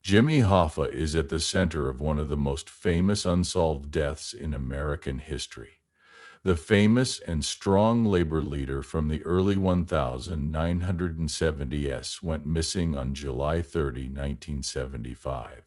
Jimmy Hoffa is at the center of one of the most famous unsolved deaths in American history. The famous and strong labor leader from the early 1970s went missing on July 30, 1975.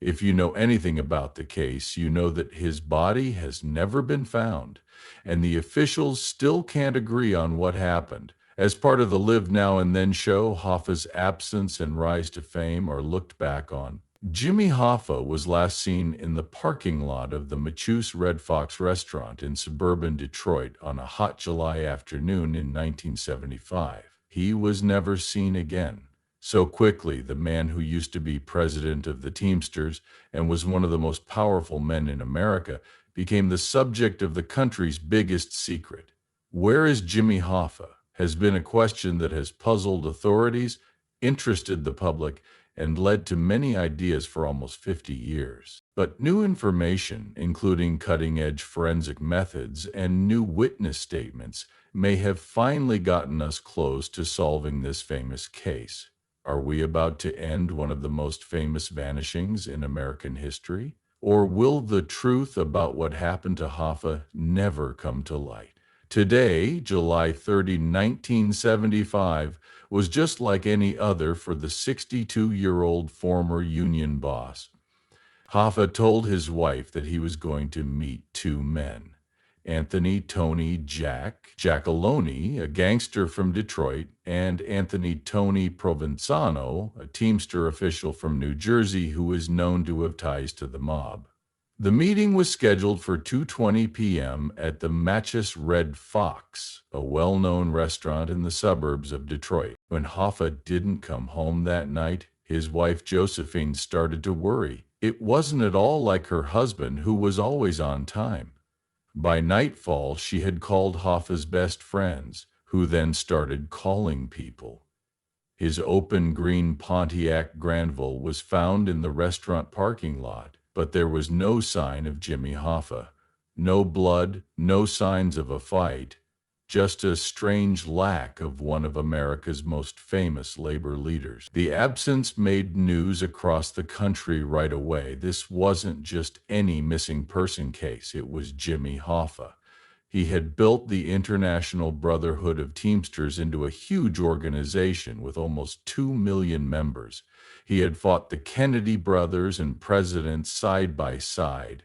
If you know anything about the case, you know that his body has never been found, and the officials still can't agree on what happened. As part of the Live Now and Then show, Hoffa's absence and rise to fame are looked back on. Jimmy Hoffa was last seen in the parking lot of the Machus Red Fox restaurant in suburban Detroit on a hot July afternoon in 1975. He was never seen again. So quickly, the man who used to be president of the Teamsters and was one of the most powerful men in America became the subject of the country's biggest secret. Where is Jimmy Hoffa? Has been a question that has puzzled authorities, interested the public, and led to many ideas for almost 50 years. But new information, including cutting-edge forensic methods and new witness statements, may have finally gotten us close to solving this famous case. Are we about to end one of the most famous vanishings in American history? Or will the truth about what happened to Hoffa never come to light? Today, July 30, 1975, was just like any other for the 62-year-old former union boss. Hoffa told his wife that he was going to meet two men. Anthony Tony Jack Giacalone, a gangster from Detroit, and Anthony Tony Provenzano, a Teamster official from New Jersey who is known to have ties to the mob. The meeting was scheduled for 2:20 p.m. at the Machus Red Fox, a well-known restaurant in the suburbs of Detroit. When Hoffa didn't come home that night, his wife Josephine started to worry. It wasn't at all like her husband, who was always on time. By nightfall, she had called Hoffa's best friends, who then started calling people. His open green Pontiac Granville was found in the restaurant parking lot, but there was no sign of Jimmy Hoffa. No blood, no signs of a fight, just a strange lack of one of America's most famous labor leaders. The absence made news across the country right away. This wasn't just any missing person case, it was Jimmy Hoffa. He had built the International Brotherhood of Teamsters into a huge organization with almost 2 million members. He had fought the Kennedy brothers and presidents side by side.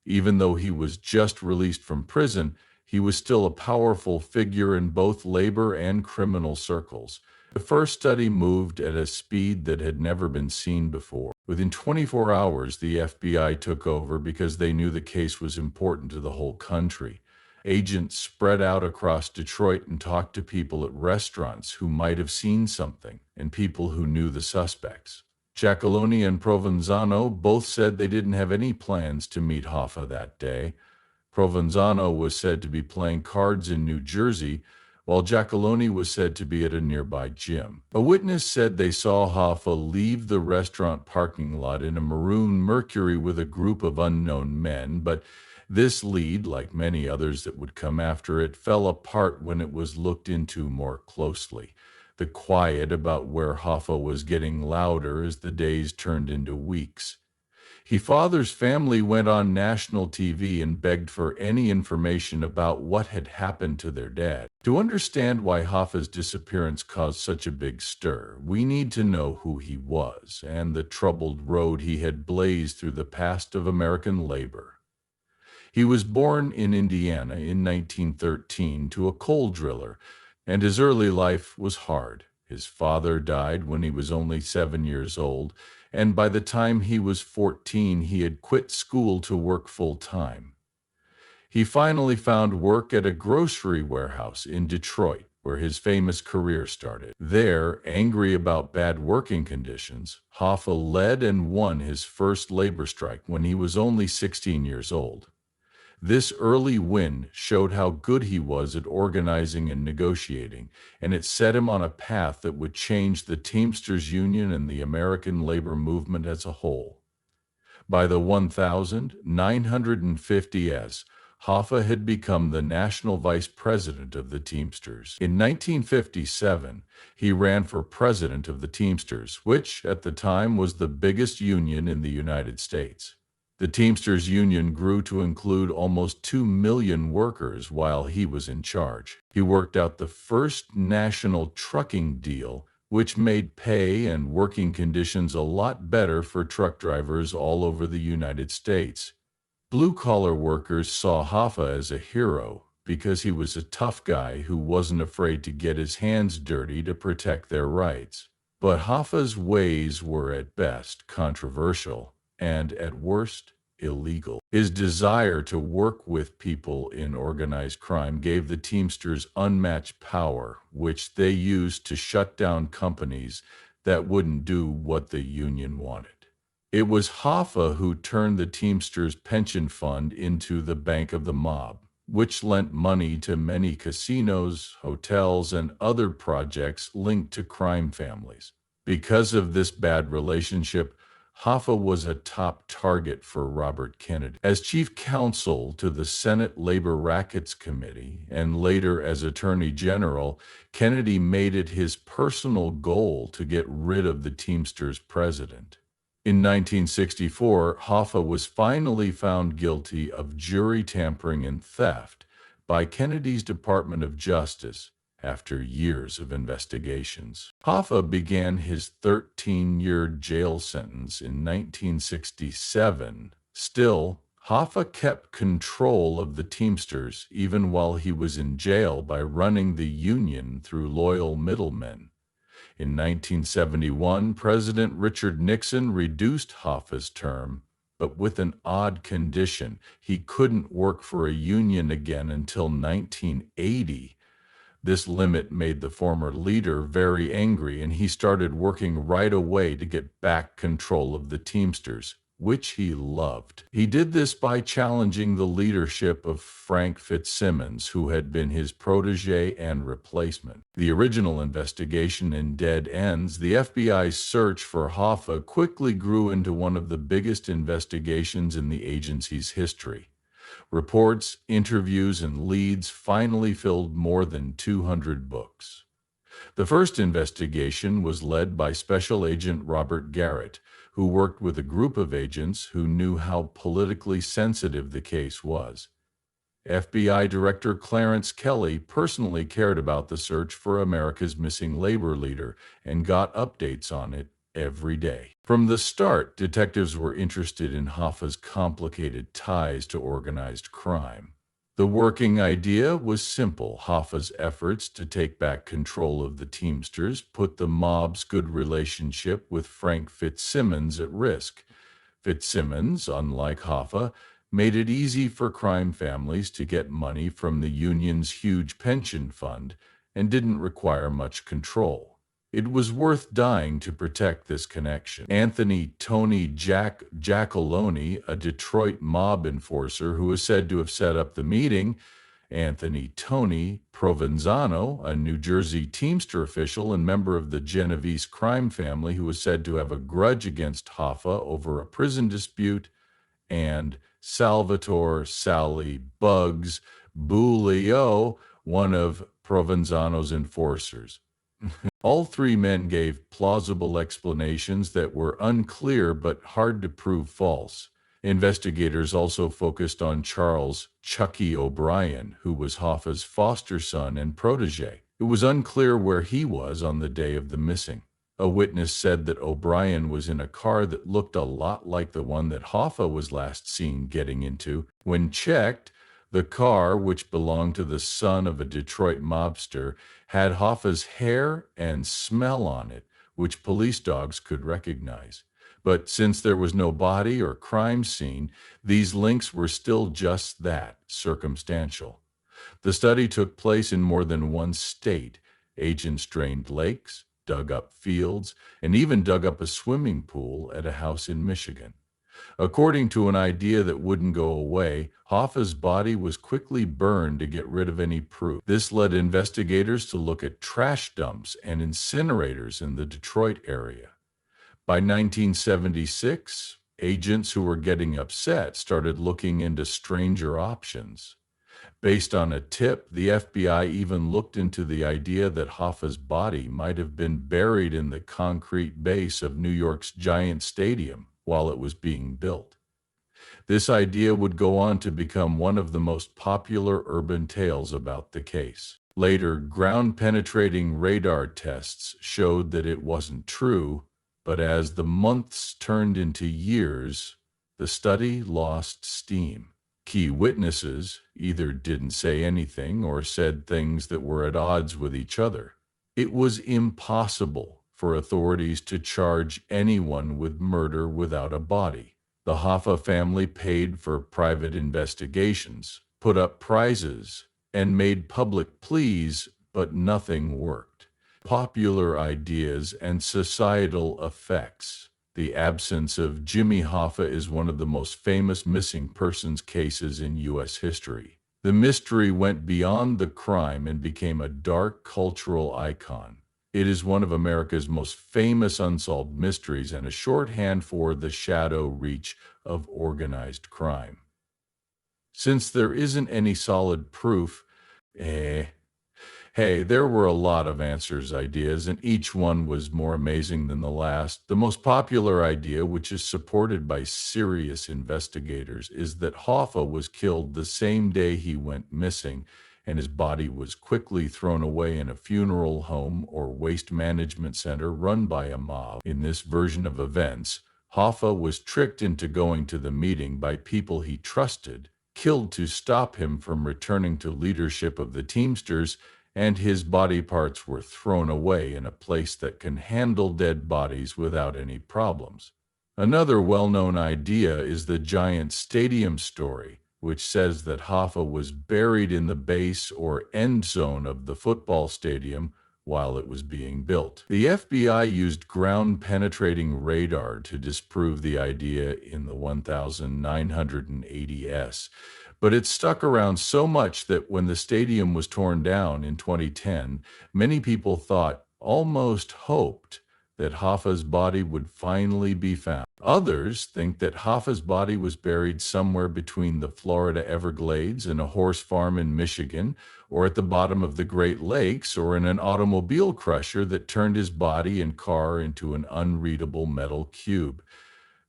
Even though he was just released from prison, he was still a powerful figure in both labor and criminal circles. The first study moved at a speed that had never been seen before. Within 24 hours, the FBI took over because they knew the case was important to the whole country. Agents spread out across Detroit and talked to people at restaurants who might have seen something and people who knew the suspects. Giacalone and Provenzano both said they didn't have any plans to meet Hoffa that day. Provenzano was said to be playing cards in New Jersey, while Giacalone was said to be at a nearby gym. A witness said they saw Hoffa leave the restaurant parking lot in a maroon Mercury with a group of unknown men, but this lead, like many others that would come after it, fell apart when it was looked into more closely. The quiet about where Hoffa was getting louder as the days turned into weeks. His father's family went on national TV and begged for any information about what had happened to their dad. To understand why Hoffa's disappearance caused such a big stir, we need to know who he was and the troubled road he had blazed through the past of American labor. He was born in Indiana in 1913 to a coal driller, and his early life was hard. His father died when he was only 7 years old, and by the time he was 14, he had quit school to work full-time. He finally found work at a grocery warehouse in Detroit, where his famous career started. There, angry about bad working conditions, Hoffa led and won his first labor strike when he was only 16 years old. This early win showed how good he was at organizing and negotiating, and it set him on a path that would change the Teamsters Union and the American labor movement as a whole. By the 1950s, Hoffa had become the national vice president of the Teamsters. In 1957, he ran for president of the Teamsters, which at the time was the biggest union in the United States. The Teamsters Union grew to include almost 2 million workers while he was in charge. He worked out the first national trucking deal, which made pay and working conditions a lot better for truck drivers all over the United States. Blue-collar workers saw Hoffa as a hero because he was a tough guy who wasn't afraid to get his hands dirty to protect their rights. But Hoffa's ways were at best controversial and at worst illegal. His desire to work with people in organized crime gave the Teamsters unmatched power, which they used to shut down companies that wouldn't do what the union wanted. It was Hoffa who turned the Teamsters pension fund into the Bank of the Mob, which lent money to many casinos, hotels, and other projects linked to crime families. Because of this bad relationship, Hoffa was a top target for Robert Kennedy. As chief counsel to the Senate Labor Rackets Committee and later as Attorney General, Kennedy made it his personal goal to get rid of the Teamsters president. In 1964, Hoffa was finally found guilty of jury tampering and theft by Kennedy's Department of Justice after years of investigations. Hoffa began his 13-year jail sentence in 1967. Still, Hoffa kept control of the Teamsters even while he was in jail by running the union through loyal middlemen. In 1971, President Richard Nixon reduced Hoffa's term, but with an odd condition. He couldn't work for a union again until 1980. This limit made the former leader very angry, and he started working right away to get back control of the Teamsters, which he loved. He did this by challenging the leadership of Frank Fitzsimmons, who had been his protege and replacement. The original investigation in dead ends, the FBI's search for Hoffa quickly grew into one of the biggest investigations in the agency's history. Reports, interviews, and leads finally filled more than 200 books. The first investigation was led by Special Agent Robert Garrett, who worked with a group of agents who knew how politically sensitive the case was. FBI Director Clarence Kelly personally cared about the search for America's missing labor leader and got updates on it every day. From the start, detectives were interested in Hoffa's complicated ties to organized crime. The working idea was simple. Hoffa's efforts to take back control of the Teamsters put the mob's good relationship with Frank Fitzsimmons at risk. Fitzsimmons, unlike Hoffa, made it easy for crime families to get money from the union's huge pension fund and didn't require much control. It was worth dying to protect this connection. Anthony "Tony" Giacalone, a Detroit mob enforcer who is said to have set up the meeting, Anthony "Tony" Provenzano, a New Jersey Teamster official and member of the Genovese crime family who was said to have a grudge against Hoffa over a prison dispute, and Salvatore "Sally" Bugs Buglio, one of Provenzano's enforcers. All three men gave plausible explanations that were unclear but hard to prove false. Investigators also focused on Charles "Chucky" O'Brien, who was Hoffa's foster son and protege. It was unclear where he was on the day of the missing. A witness said that O'Brien was in a car that looked a lot like the one that Hoffa was last seen getting into. When checked, the car, which belonged to the son of a Detroit mobster, had Hoffa's hair and smell on it, which police dogs could recognize. But since there was no body or crime scene, these links were still just that, circumstantial. The study took place in more than one state. Agents drained lakes, dug up fields, and even dug up a swimming pool at a house in Michigan. According to an idea that wouldn't go away, Hoffa's body was quickly burned to get rid of any proof. This led investigators to look at trash dumps and incinerators in the Detroit area. By 1976, agents who were getting upset started looking into stranger options. Based on a tip, the FBI even looked into the idea that Hoffa's body might have been buried in the concrete base of New York's Giant Stadium while it was being built. This idea would go on to become one of the most popular urban tales about the case. Later, ground-penetrating radar tests showed that it wasn't true, but as the months turned into years, the study lost steam. Key witnesses either didn't say anything or said things that were at odds with each other. It was impossible for authorities to charge anyone with murder without a body. The Hoffa family paid for private investigations, put up prizes, and made public pleas, but nothing worked. Popular ideas and societal effects. The absence of Jimmy Hoffa is one of the most famous missing persons cases in U.S. history. The mystery went beyond the crime and became a dark cultural icon. It is one of America's most famous unsolved mysteries and a shorthand for the shadow reach of organized crime. Since there isn't any solid proof, there were a lot of answers ideas, and each one was more amazing than the last. The most popular idea, which is supported by serious investigators, is that Hoffa was killed the same day he went missing, and his body was quickly thrown away in a funeral home or waste management center run by a mob. In this version of events, Hoffa was tricked into going to the meeting by people he trusted, killed to stop him from returning to leadership of the Teamsters, and his body parts were thrown away in a place that can handle dead bodies without any problems. Another well-known idea is the Giant Stadium story, which says that Hoffa was buried in the base or end zone of the football stadium while it was being built. The FBI used ground-penetrating radar to disprove the idea in the 1980s, but it stuck around so much that when the stadium was torn down in 2010, many people thought, almost hoped, that Hoffa's body would finally be found. Others think that Hoffa's body was buried somewhere between the Florida Everglades and a horse farm in Michigan, or at the bottom of the Great Lakes, or in an automobile crusher that turned his body and car into an unreadable metal cube.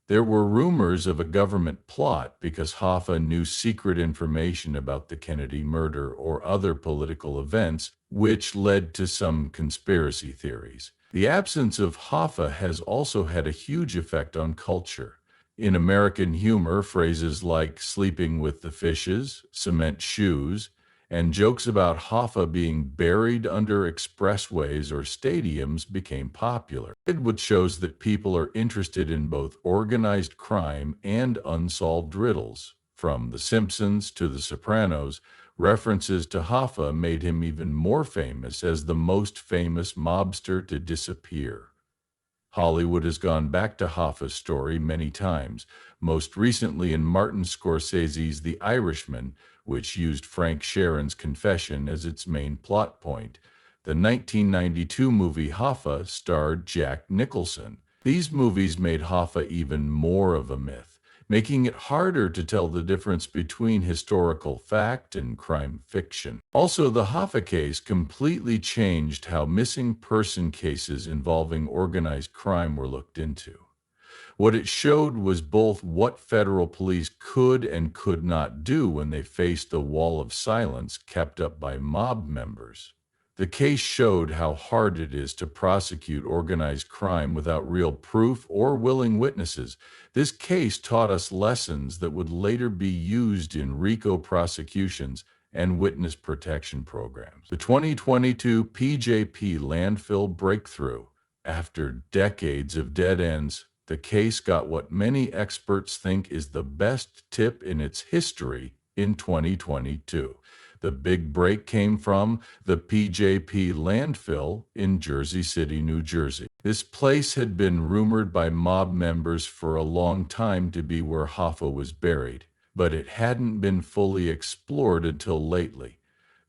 There were rumors of a government plot because Hoffa knew secret information about the Kennedy murder or other political events, which led to some conspiracy theories. The absence of Hoffa has also had a huge effect on culture. In American humor, phrases like sleeping with the fishes, cement shoes, and jokes about Hoffa being buried under expressways or stadiums became popular. It shows that people are interested in both organized crime and unsolved riddles. From The Simpsons to The Sopranos, references to Hoffa made him even more famous as the most famous mobster to disappear. Hollywood has gone back to Hoffa's story many times, most recently in Martin Scorsese's The Irishman, which used Frank Sheeran's confession as its main plot point. The 1992 movie Hoffa starred Jack Nicholson. These movies made Hoffa even more of a myth, making it harder to tell the difference between historical fact and crime fiction. Also, the Hoffa case completely changed how missing person cases involving organized crime were looked into. What it showed was both what federal police could and could not do when they faced the wall of silence kept up by mob members. The case showed how hard it is to prosecute organized crime without real proof or willing witnesses. This case taught us lessons that would later be used in RICO prosecutions and witness protection programs. The 2022 PJP landfill breakthrough. After decades of dead ends, the case got what many experts think is the best tip in its history in 2022. The big break came from the PJP landfill in Jersey City, New Jersey. This place had been rumored by mob members for a long time to be where Hoffa was buried, but it hadn't been fully explored until lately.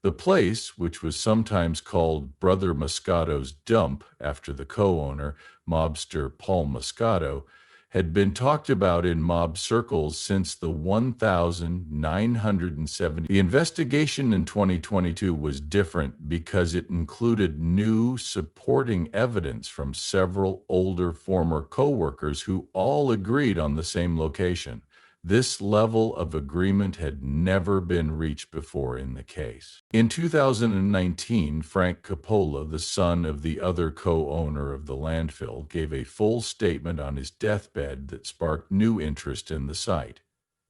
The place, which was sometimes called Brother Moscato's Dump after the co-owner, mobster Paul Moscato, had been talked about in mob circles since the 1970. The investigation in 2022 was different because it included new supporting evidence from several older former co-workers who all agreed on the same location. This level of agreement had never been reached before in the case. In 2019, Frank Coppola, the son of the other co-owner of the landfill, gave a full statement on his deathbed that sparked new interest in the site.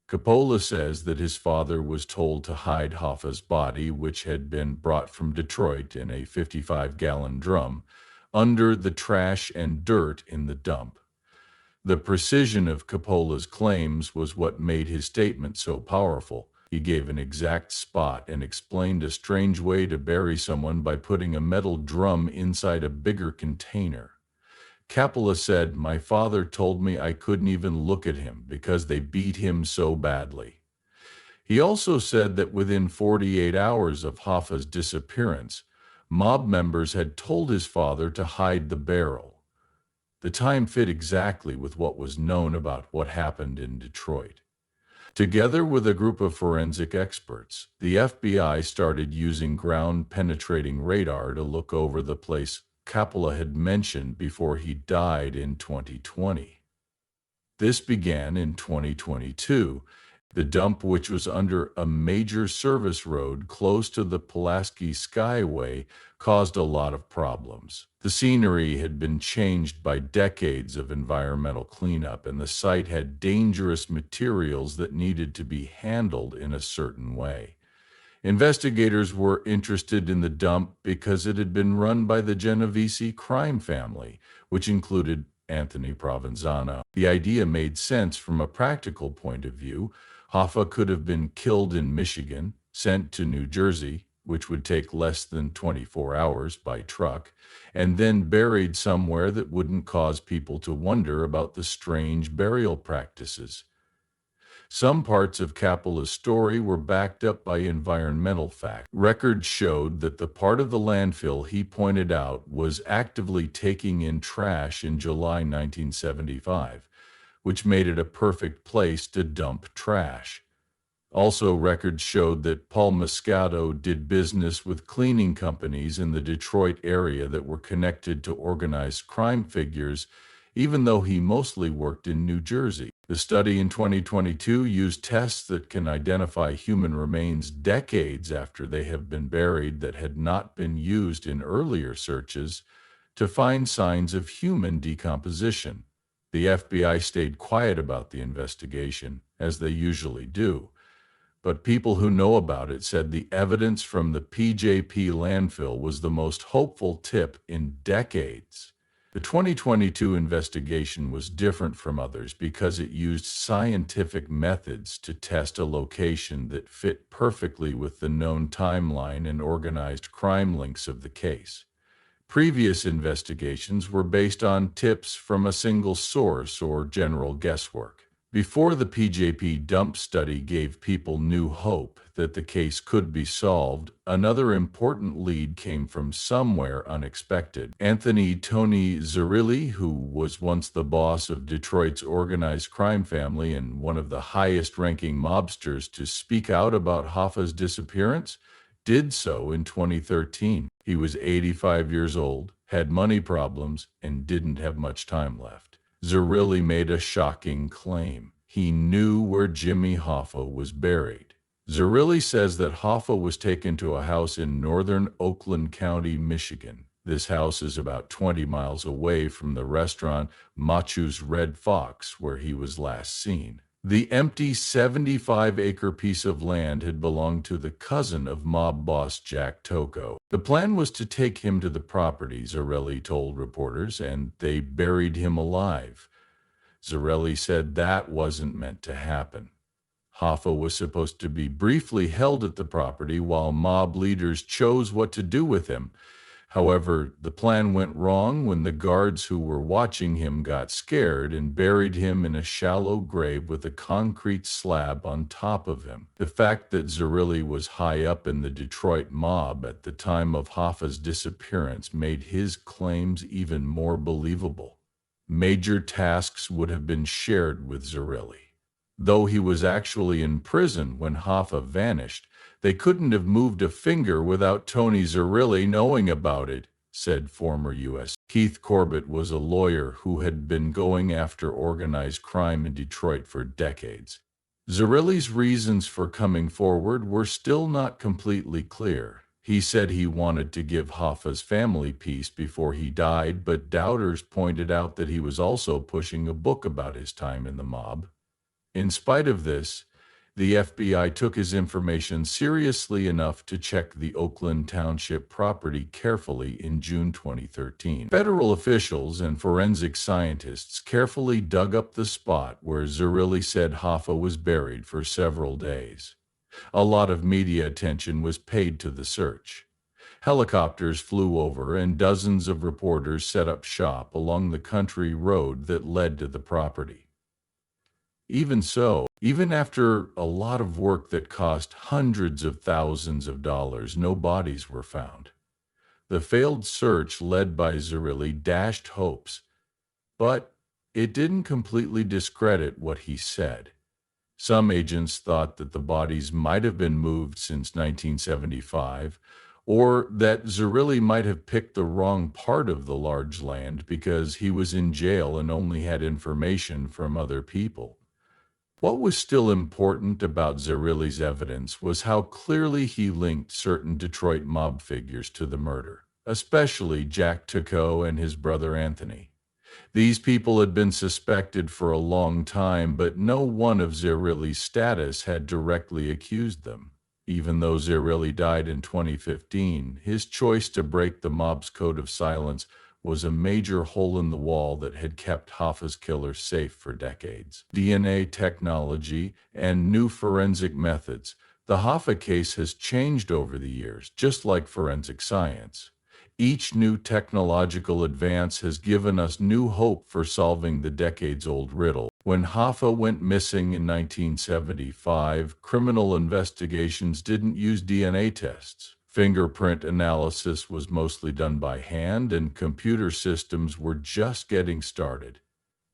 Coppola says that his father was told to hide Hoffa's body, which had been brought from Detroit in a 55-gallon drum, under the trash and dirt in the dump. The precision of Coppola's claims was what made his statement so powerful. He gave an exact spot and explained a strange way to bury someone by putting a metal drum inside a bigger container. Coppola said, "My father told me I couldn't even look at him because they beat him so badly." He also said that within 48 hours of Hoffa's disappearance, mob members had told his father to hide the barrel. The time fit exactly with what was known about what happened in Detroit. Together with a group of forensic experts, the FBI started using ground-penetrating radar to look over the place Coppola had mentioned before he died in 2020. This began in 2022. The dump, which was under a major service road close to the Pulaski Skyway, caused a lot of problems. The scenery had been changed by decades of environmental cleanup, and the site had dangerous materials that needed to be handled in a certain way. Investigators were interested in the dump because it had been run by the Genovese crime family, which included Anthony Provenzano. The idea made sense from a practical point of view. Hoffa could have been killed in Michigan, sent to New Jersey, which would take less than 24 hours by truck, and then buried somewhere that wouldn't cause people to wonder about the strange burial practices. Some parts of Coppola's story were backed up by environmental facts. Records showed that the part of the landfill he pointed out was actively taking in trash in July 1975, which made it a perfect place to dump trash. Also, records showed that Paul Moscato did business with cleaning companies in the Detroit area that were connected to organized crime figures, even though he mostly worked in New Jersey. The study in 2022 used tests that can identify human remains decades after they have been buried that had not been used in earlier searches to find signs of human decomposition. The FBI stayed quiet about the investigation, as they usually do, but people who know about it said the evidence from the PJP landfill was the most hopeful tip in decades. The 2022 investigation was different from others because it used scientific methods to test a location that fit perfectly with the known timeline and organized crime links of the case. Previous investigations were based on tips from a single source or general guesswork. Before the PJP dump study gave people new hope that the case could be solved, another important lead came from somewhere unexpected. Anthony "Tony" Zerilli, who was once the boss of Detroit's organized crime family and one of the highest-ranking mobsters to speak out about Hoffa's disappearance, did so in 2013. He was 85 years old, had money problems, and didn't have much time left. Zerilli made a shocking claim. He knew where Jimmy Hoffa was buried. Zerilli says that Hoffa was taken to a house in northern Oakland County, Michigan. This house is about 20 miles away from the restaurant Machus Red Fox, where he was last seen. The empty 75-acre piece of land had belonged to the cousin of mob boss Jack Tocco. The plan was to take him to the property, Zerilli told reporters, and they buried him alive. Zerilli said that wasn't meant to happen. Hoffa was supposed to be briefly held at the property while mob leaders chose what to do with him. However, the plan went wrong when the guards who were watching him got scared and buried him in a shallow grave with a concrete slab on top of him. The fact that Zerilli was high up in the Detroit mob at the time of Hoffa's disappearance made his claims even more believable. major tasks would have been shared with Zerilli. Though he was actually in prison when Hoffa vanished, they couldn't have moved a finger without Tony Zerilli knowing about it, said former U.S. Keith Corbett was a lawyer who had been going after organized crime in Detroit for decades. Zerilli's reasons for coming forward were still not completely clear. He said he wanted to give Hoffa's family peace before he died, but doubters pointed out that he was also pushing a book about his time in the mob. In spite of this, the FBI took his information seriously enough to check the Oakland Township property carefully in June 2013. Federal officials and forensic scientists carefully dug up the spot where Zerilli said Hoffa was buried for several days. A lot of media attention was paid to the search. Helicopters flew over and dozens of reporters set up shop along the country road that led to the property. Even so, even after a lot of work that cost hundreds of thousands of dollars, no bodies were found. The failed search led by Zerilli dashed hopes, but it didn't completely discredit what he said. Some agents thought that the bodies might have been moved since 1975, or that Zerilli might have picked the wrong part of the large land because he was in jail and only had information from other people. What was still important about Zerilli's evidence was how clearly he linked certain Detroit mob figures to the murder, especially Jack Tacco and his brother Anthony. These people had been suspected for a long time, but no one of Zerilli's status had directly accused them. Even though Zerilli died in 2015, his choice to break the mob's code of silence was a major hole in the wall that had kept Hoffa's killer safe for decades. DNA technology and new forensic methods. The Hoffa case has changed over the years, just like forensic science. Each new technological advance has given us new hope for solving the decades-old riddle. When Hoffa went missing in 1975, criminal investigations didn't use DNA tests. Fingerprint analysis was mostly done by hand, and computer systems were just getting started.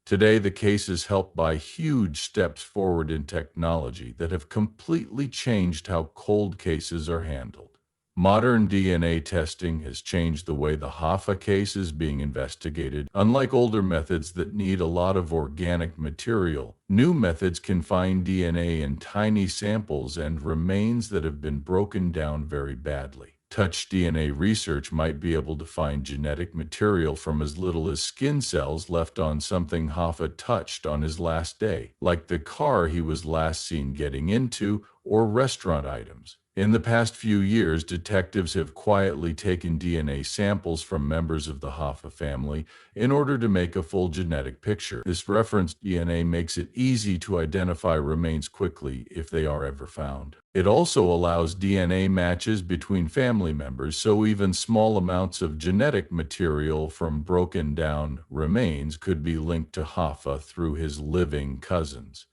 Today, the case is helped by huge steps forward in technology that have completely changed how cold cases are handled. Modern DNA testing has changed the way the Hoffa case is being investigated. Unlike older methods that need a lot of organic material, new methods can find DNA in tiny samples and remains that have been broken down very badly. Touch DNA research might be able to find genetic material from as little as skin cells left on something Hoffa touched on his last day, like the car he was last seen getting into or restaurant items. In the past few years, detectives have quietly taken DNA samples from members of the Hoffa family in order to make a full genetic picture. This referenced DNA makes it easy to identify remains quickly if they are ever found. It also allows DNA matches between family members, so even small amounts of genetic material from broken down remains could be linked to Hoffa through his living cousins.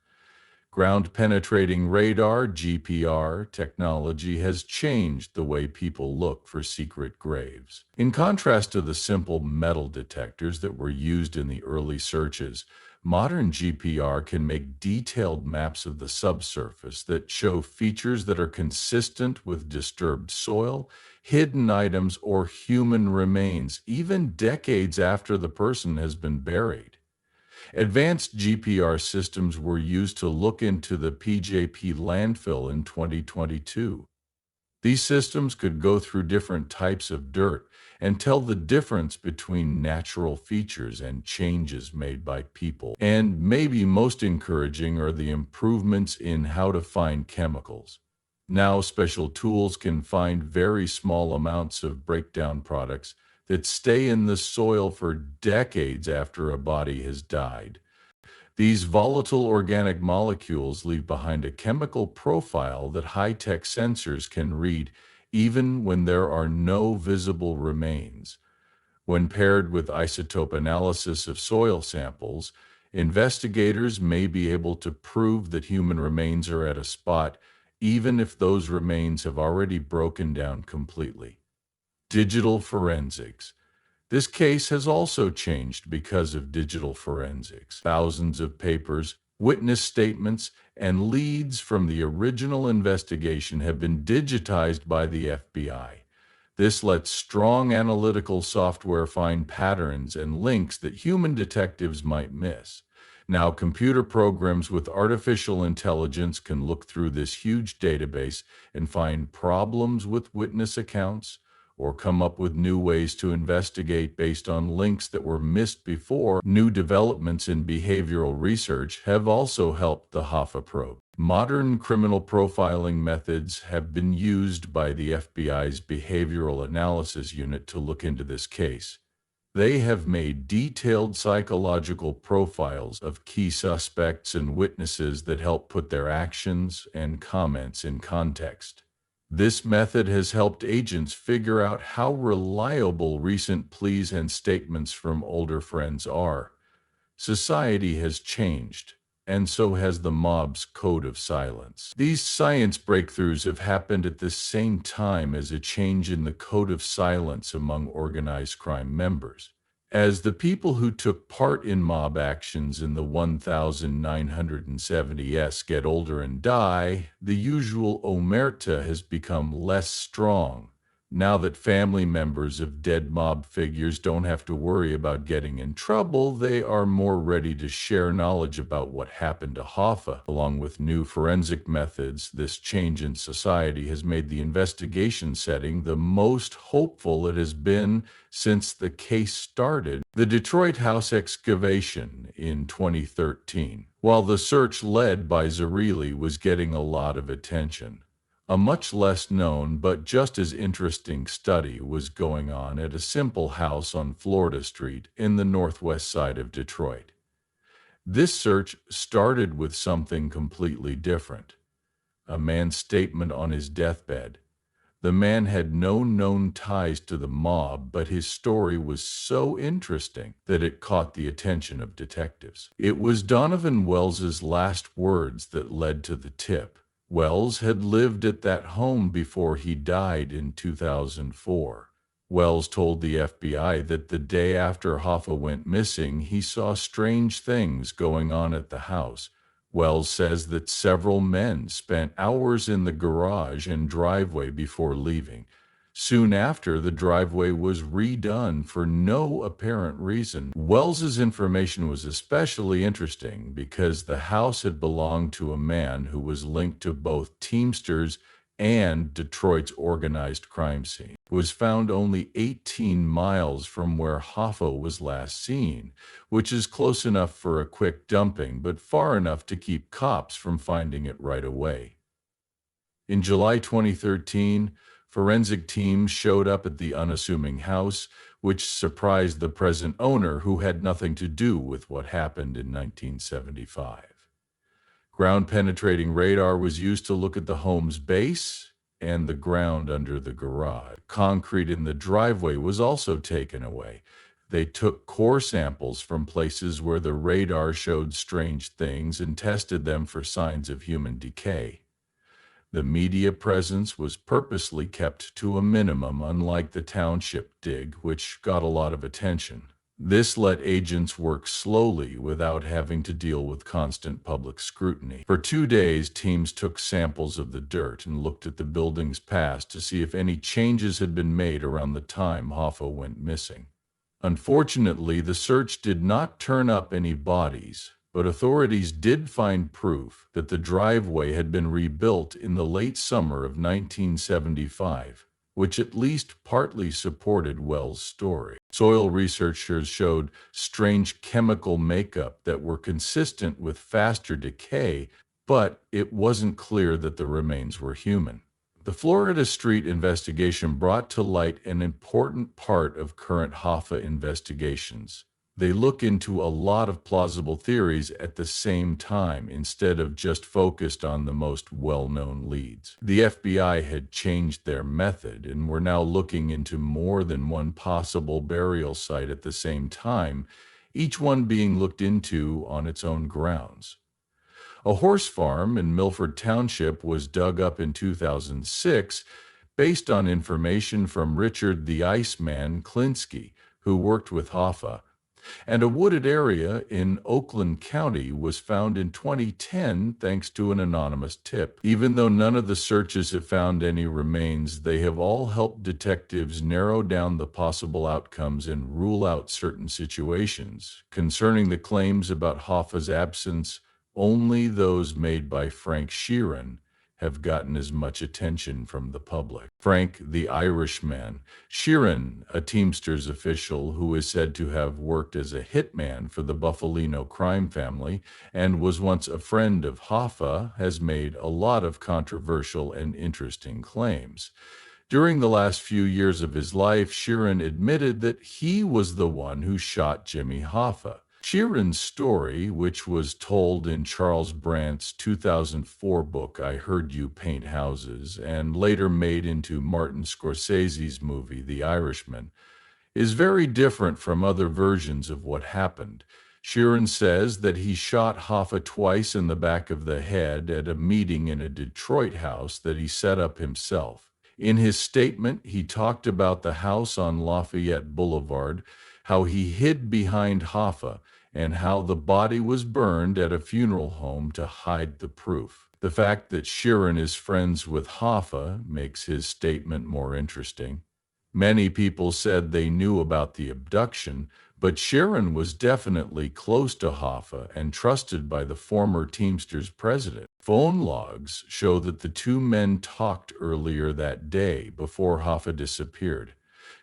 Ground-penetrating radar (GPR) technology has changed the way people look for secret graves. In contrast to the simple metal detectors that were used in the early searches, modern GPR can make detailed maps of the subsurface that show features that are consistent with disturbed soil, hidden items, or human remains, even decades after the person has been buried. Advanced GPR systems were used to look into the PJP landfill in 2022. These systems could go through different types of dirt and tell the difference between natural features and changes made by people. And maybe most encouraging are the improvements in how to find chemicals. Now, special tools can find very small amounts of breakdown products that stay in the soil for decades after a body has died. These volatile organic molecules leave behind a chemical profile that high-tech sensors can read even when there are no visible remains. When paired with isotope analysis of soil samples, investigators may be able to prove that human remains are at a spot even if those remains have already broken down completely. Digital forensics. This case has also changed because of digital forensics. Thousands of papers, witness statements, and leads from the original investigation have been digitized by the FBI. This lets strong analytical software find patterns and links that human detectives might miss. Now, computer programs with artificial intelligence can look through this huge database and find problems with witness accounts or come up with new ways to investigate based on links that were missed before. New developments in behavioral research have also helped the Hoffa probe. Modern criminal profiling methods have been used by the FBI's Behavioral Analysis Unit to look into this case. They have made detailed psychological profiles of key suspects and witnesses that help put their actions and comments in context. This method has helped agents figure out how reliable recent pleas and statements from older friends are. Society has changed, and so has the mob's code of silence. These science breakthroughs have happened at the same time as a change in the code of silence among organized crime members. As the people who took part in mob actions in the 1970s get older and die, the usual omerta has become less strong. Now that family members of dead mob figures don't have to worry about getting in trouble, they are more ready to share knowledge about what happened to Hoffa. Along with new forensic methods, this change in society has made the investigation setting the most hopeful it has been since the case started. The Detroit house excavation in 2013. While the search led by Zarrilli was getting a lot of attention, a much less known but just as interesting study was going on at a simple house on Florida Street in the northwest side of Detroit. This search started with something completely different: a man's statement on his deathbed. The man had no known ties to the mob, but his story was so interesting that it caught the attention of detectives. It was Donovan Wells's last words that led to the tip. Wells had lived at that home before he died in 2004. Wells told the FBI that the day after Hoffa went missing, he saw strange things going on at the house. Wells says that several men spent hours in the garage and driveway before leaving. Soon after, the driveway was redone for no apparent reason. Wells's information was especially interesting because the house had belonged to a man who was linked to both Teamsters and Detroit's organized crime scene. It was found only 18 miles from where Hoffa was last seen, which is close enough for a quick dumping, but far enough to keep cops from finding it right away. In July 2013, forensic teams showed up at the unassuming house, which surprised the present owner, who had nothing to do with what happened in 1975. Ground-penetrating radar was used to look at the home's base and the ground under the garage. Concrete in the driveway was also taken away. They took core samples from places where the radar showed strange things and tested them for signs of human decay. The media presence was purposely kept to a minimum, unlike the township dig, which got a lot of attention. This let agents work slowly without having to deal with constant public scrutiny. For 2 days, teams took samples of the dirt and looked at the building's past to see if any changes had been made around the time Hoffa went missing. Unfortunately, the search did not turn up any bodies, but authorities did find proof that the driveway had been rebuilt in the late summer of 1975, which at least partly supported Wells' story. Soil researchers showed strange chemical makeup that were consistent with faster decay, but it wasn't clear that the remains were human. The Florida Street investigation brought to light an important part of current Hoffa investigations. They look into a lot of plausible theories at the same time instead of just focused on the most well-known leads. The FBI had changed their method and were now looking into more than one possible burial site at the same time, each one being looked into on its own grounds. A horse farm in Milford Township was dug up in 2006 based on information from Richard the Iceman Klinsky, who worked with Hoffa, and a wooded area in Oakland County was found in 2010 thanks to an anonymous tip. Even though none of the searches have found any remains, they have all helped detectives narrow down the possible outcomes and rule out certain situations. Concerning the claims about Hoffa's absence, only those made by Frank Sheeran have gotten as much attention from the public. Frank, the Irishman. Sheeran, a Teamsters official who is said to have worked as a hitman for the Buffalino crime family and was once a friend of Hoffa, has made a lot of controversial and interesting claims. During the last few years of his life, Sheeran admitted that he was the one who shot Jimmy Hoffa. Sheeran's story, which was told in Charles Brandt's 2004 book, I Heard You Paint Houses, and later made into Martin Scorsese's movie, The Irishman, is very different from other versions of what happened. Sheeran says that he shot Hoffa twice in the back of the head at a meeting in a Detroit house that he set up himself. In his statement, he talked about the house on Lafayette Boulevard, how he hid behind Hoffa, and how the body was burned at a funeral home to hide the proof. The fact that Sheeran is friends with Hoffa makes his statement more interesting. Many people said they knew about the abduction, but Sheeran was definitely close to Hoffa and trusted by the former Teamsters president. Phone logs show that the two men talked earlier that day before Hoffa disappeared.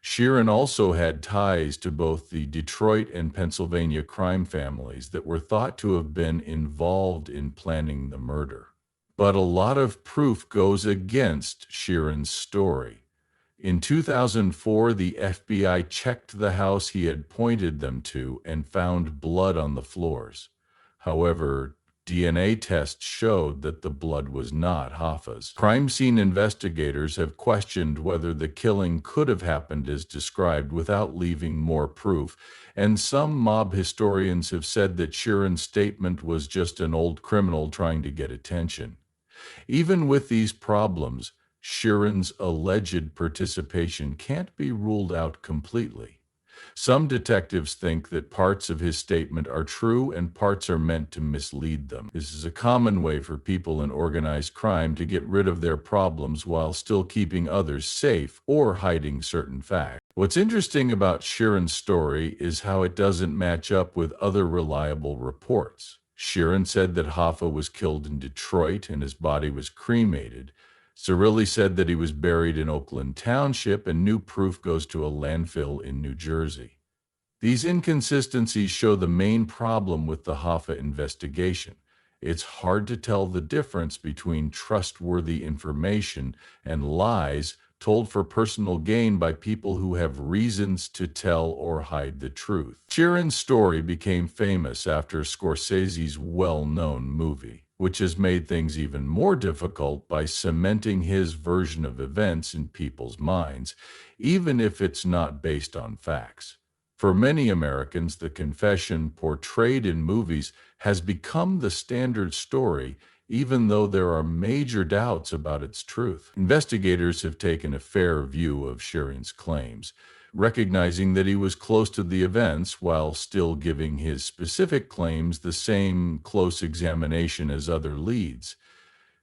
Sheeran also had ties to both the Detroit and Pennsylvania crime families that were thought to have been involved in planning the murder. But a lot of proof goes against Sheeran's story. In 2004, the FBI checked the house he had pointed them to and found blood on the floors. However, DNA tests showed that the blood was not Hoffa's. Crime scene investigators have questioned whether the killing could have happened as described without leaving more proof, and some mob historians have said that Sheeran's statement was just an old criminal trying to get attention. Even with these problems, Sheeran's alleged participation can't be ruled out completely. Some detectives think that parts of his statement are true and parts are meant to mislead them. This is a common way for people in organized crime to get rid of their problems while still keeping others safe or hiding certain facts. What's interesting about Sheeran's story is how it doesn't match up with other reliable reports. Sheeran said that Hoffa was killed in Detroit and his body was cremated. Cirilli said that he was buried in Oakland Township, and new proof goes to a landfill in New Jersey. These inconsistencies show the main problem with the Hoffa investigation. It's hard to tell the difference between trustworthy information and lies told for personal gain by people who have reasons to tell or hide the truth. Sheeran's story became famous after Scorsese's well-known movie, which has made things even more difficult by cementing his version of events in people's minds, even if it's not based on facts. For many Americans, the confession portrayed in movies has become the standard story, even though there are major doubts about its truth. Investigators have taken a fair view of Sheeran's claims, recognizing that he was close to the events while still giving his specific claims the same close examination as other leads.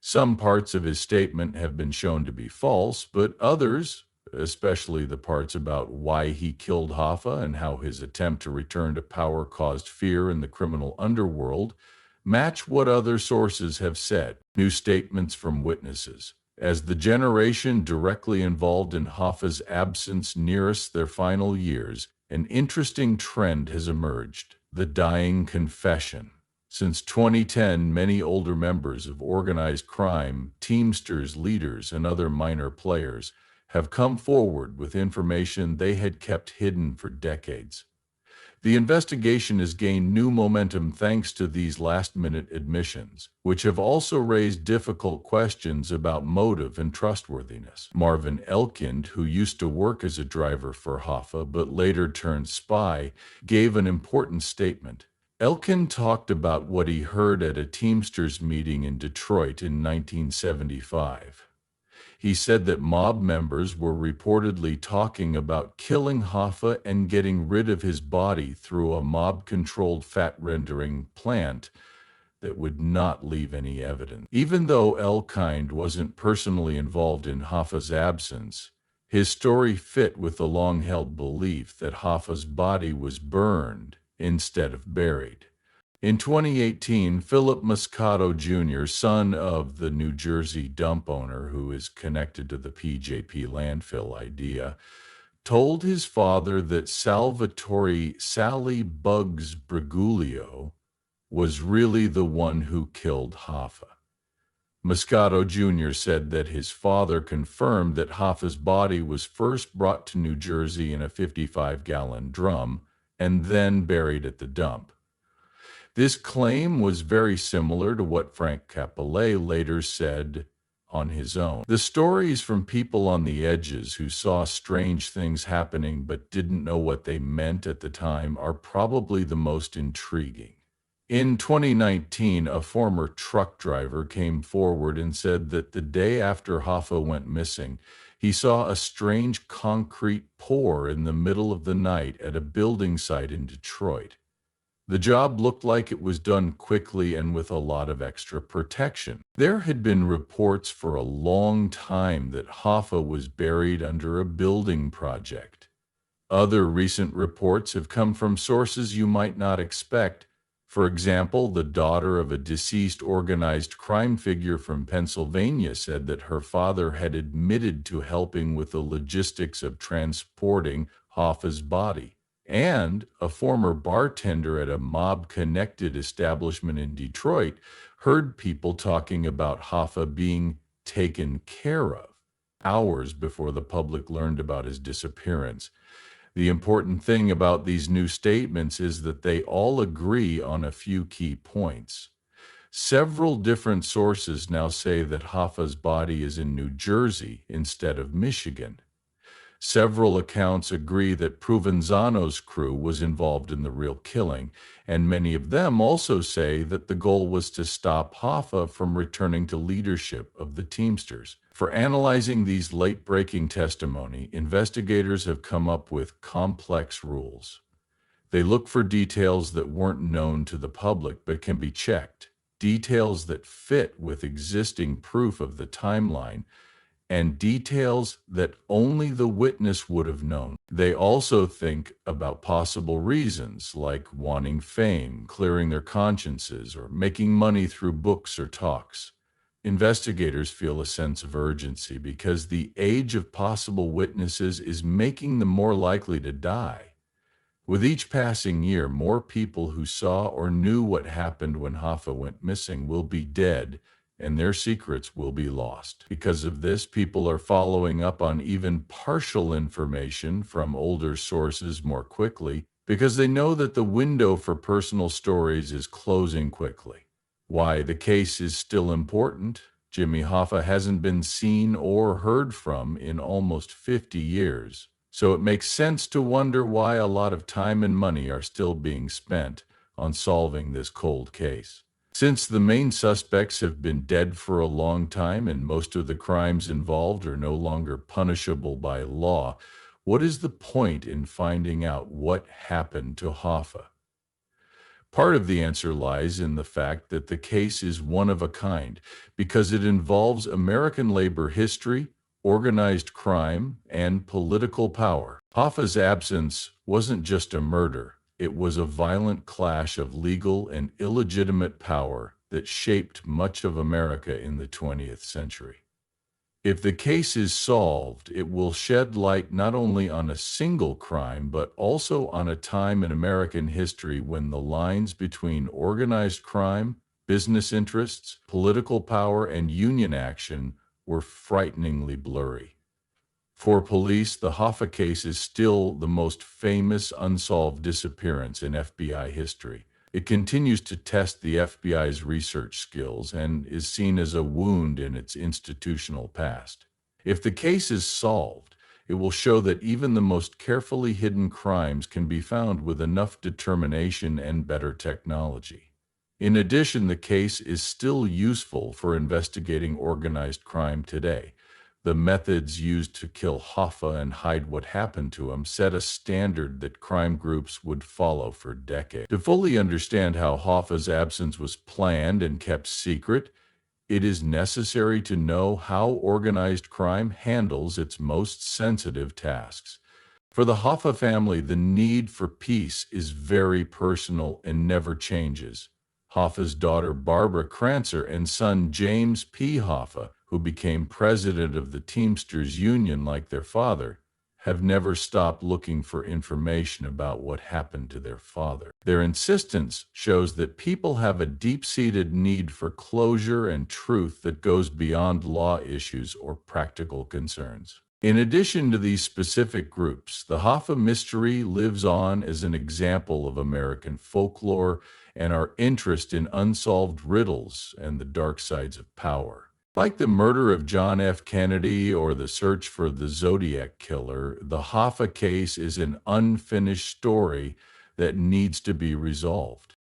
Some parts of his statement have been shown to be false, but others, especially the parts about why he killed Hoffa and how his attempt to return to power caused fear in the criminal underworld, match what other sources have said. New statements from witnesses. As the generation directly involved in Hoffa's absence nearest their final years, an interesting trend has emerged: the dying confession. Since 2010, many older members of organized crime, Teamsters leaders, and other minor players have come forward with information they had kept hidden for decades. The investigation has gained new momentum thanks to these last-minute admissions, which have also raised difficult questions about motive and trustworthiness. Marvin Elkind, who used to work as a driver for Hoffa but later turned spy, gave an important statement. Elkind talked about what he heard at a Teamsters meeting in Detroit in 1975. He said that mob members were reportedly talking about killing Hoffa and getting rid of his body through a mob-controlled fat-rendering plant that would not leave any evidence. Even though Elkind wasn't personally involved in Hoffa's absence, his story fit with the long-held belief that Hoffa's body was burned instead of buried. In 2018, Philip Moscato Jr., son of the New Jersey dump owner who is connected to the PJP landfill idea, told his father that Salvatore Sally Bugs Briguglio was really the one who killed Hoffa. Moscato Jr. said that his father confirmed that Hoffa's body was first brought to New Jersey in a 55-gallon drum and then buried at the dump. This claim was very similar to what Frank Cappellet later said on his own. The stories from people on the edges who saw strange things happening but didn't know what they meant at the time are probably the most intriguing. In 2019, a former truck driver came forward and said that the day after Hoffa went missing, he saw a strange concrete pour in the middle of the night at a building site in Detroit. The job looked like it was done quickly and with a lot of extra protection. There had been reports for a long time that Hoffa was buried under a building project. Other recent reports have come from sources you might not expect. For example, the daughter of a deceased organized crime figure from Pennsylvania said that her father had admitted to helping with the logistics of transporting Hoffa's body. And a former bartender at a mob-connected establishment in Detroit heard people talking about Hoffa being taken care of hours before the public learned about his disappearance. The important thing about these new statements is that they all agree on a few key points. Several different sources now say that Hoffa's body is in New Jersey instead of Michigan. Several accounts agree that Provenzano's crew was involved in the real killing, and many of them also say that the goal was to stop Hoffa from returning to leadership of the Teamsters. For analyzing these late-breaking testimony, investigators have come up with complex rules. They look for details that weren't known to the public but can be checked, details that fit with existing proof of the timeline, and details that only the witness would have known. They also think about possible reasons like wanting fame, clearing their consciences, or making money through books or talks. Investigators feel a sense of urgency because the age of possible witnesses is making them more likely to die. With each passing year, more people who saw or knew what happened when Hoffa went missing will be dead, and their secrets will be lost. Because of this, people are following up on even partial information from older sources more quickly because they know that the window for personal stories is closing quickly. Why the case is still important? Jimmy Hoffa hasn't been seen or heard from in almost 50 years, so it makes sense to wonder why a lot of time and money are still being spent on solving this cold case. Since the main suspects have been dead for a long time and most of the crimes involved are no longer punishable by law, what is the point in finding out what happened to Hoffa? Part of the answer lies in the fact that the case is one of a kind because it involves American labor history, organized crime, and political power. Hoffa's absence wasn't just a murder. It was a violent clash of legal and illegitimate power that shaped much of America in the 20th century. If the case is solved, it will shed light not only on a single crime, but also on a time in American history when the lines between organized crime, business interests, political power, and union action were frighteningly blurry. For police, the Hoffa case is still the most famous unsolved disappearance in FBI history. It continues to test the FBI's research skills and is seen as a wound in its institutional past. If the case is solved, it will show that even the most carefully hidden crimes can be found with enough determination and better technology. In addition, the case is still useful for investigating organized crime today. The methods used to kill Hoffa and hide what happened to him set a standard that crime groups would follow for decades. To fully understand how Hoffa's absence was planned and kept secret, it is necessary to know how organized crime handles its most sensitive tasks. For the Hoffa family, the need for peace is very personal and never changes. Hoffa's daughter Barbara Kranzer and son James P. Hoffa, who became president of the Teamsters Union like their father, have never stopped looking for information about what happened to their father. Their insistence shows that people have a deep-seated need for closure and truth that goes beyond law issues or practical concerns. In addition to these specific groups, the Hoffa mystery lives on as an example of American folklore and our interest in unsolved riddles and the dark sides of power. Like the murder of John F. Kennedy or the search for the Zodiac Killer, the Hoffa case is an unfinished story that needs to be resolved.